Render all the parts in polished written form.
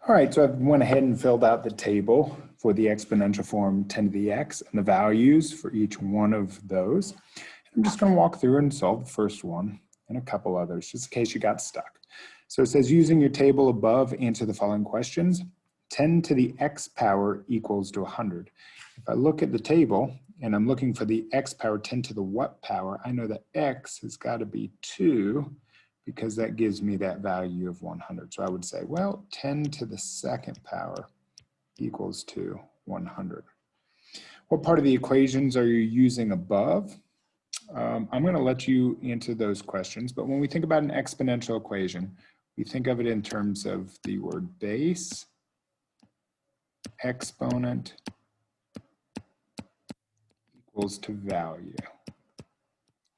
All right, so I've went ahead and filled out the table for the exponential form 10 to the x and the values for each one of those. I'm just going to walk through and solve the first one and a couple others, just in case you got stuck. So it says, using your table above, answer the following questions. 10 to the x power equals to 100. If I look at the table and I'm looking for the x power 10 to the what power, I know that x has got to be 2 because that gives me that value of 100. So I would say, well, 10 to the second power equals to 100. What part of the equations are you using above? I'm going to let you answer those questions, but when we think about an exponential equation, we think of it in terms of the word base, exponent equals to value.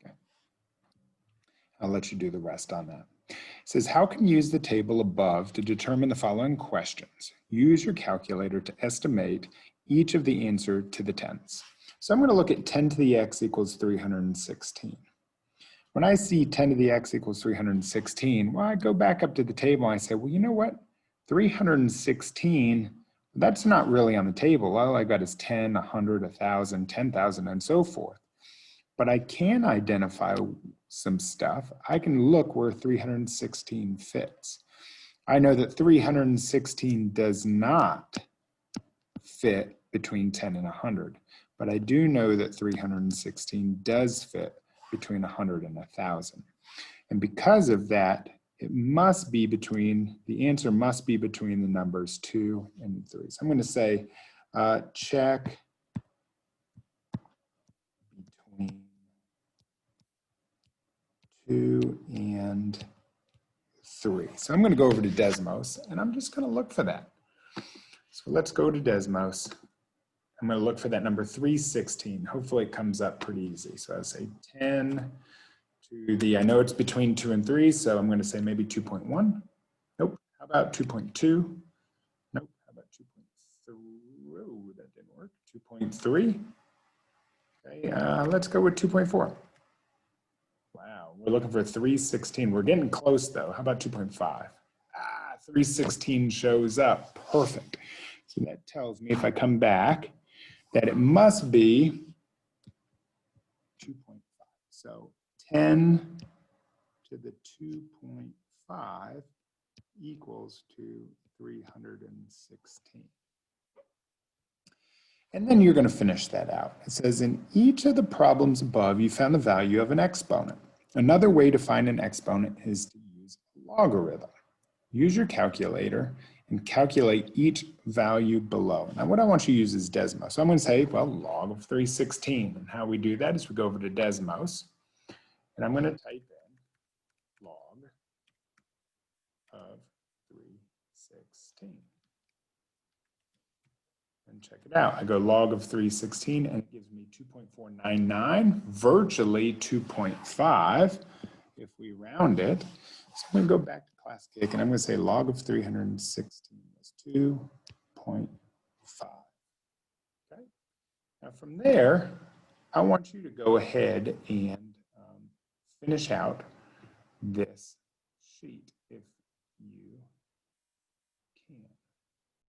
Okay. I'll let you do the rest on that. It says, how can you use the table above to determine the following questions? Use your calculator to estimate each of the answer to the tens. So I'm going to look at 10 to the x equals 316. When I see 10 to the x equals 316, well, I go back up to the table and I say, well, you know what? 316, that's not really on the table. All I got is 10, 100, 1,000, 10,000, and so forth. But I can identify some stuff. I can look where 316 fits. I know that 316 does not fit between 10 and 100, but I do know that 316 does fit between 100 and 1,000. And because of that, it must be between, the answer must be between the numbers 2 and 3. So I'm going to say check between 2 and 3. So I'm going to go over to Desmos and I'm just going to look for that. So let's go to Desmos. I'm going to look for that number 316. Hopefully it comes up pretty easy. So I'll say 10 to the, I know it's between 2 and 3, so I'm going to say maybe 2.1. Nope. How about 2.2? Nope. How about 2.3? Oh, that didn't work. 2.3. Okay, let's go with 2.4. Wow, we're looking for 316. We're getting close though. How about 2.5? 316 shows up. Perfect. So that tells me if I come back that it must be 2.5. So 10 to the 2.5 equals to 316. And then you're going to finish that out. It says, in each of the problems above, you found the value of an exponent. Another way to find an exponent is to use a logarithm. Use your calculator and calculate each value below. Now what I want you to use is Desmos. So I'm going to say, well, log of 316. And how we do that is we go over to Desmos. And I'm going to type in log of 316. And check it out. I go log of 316 and it gives me 2.499, virtually 2.5 if we round it. So I'm going to go back to Classkick and I'm going to say log of 316 is 2.5. Okay. Now from there, I want you to go ahead and finish out this sheet if you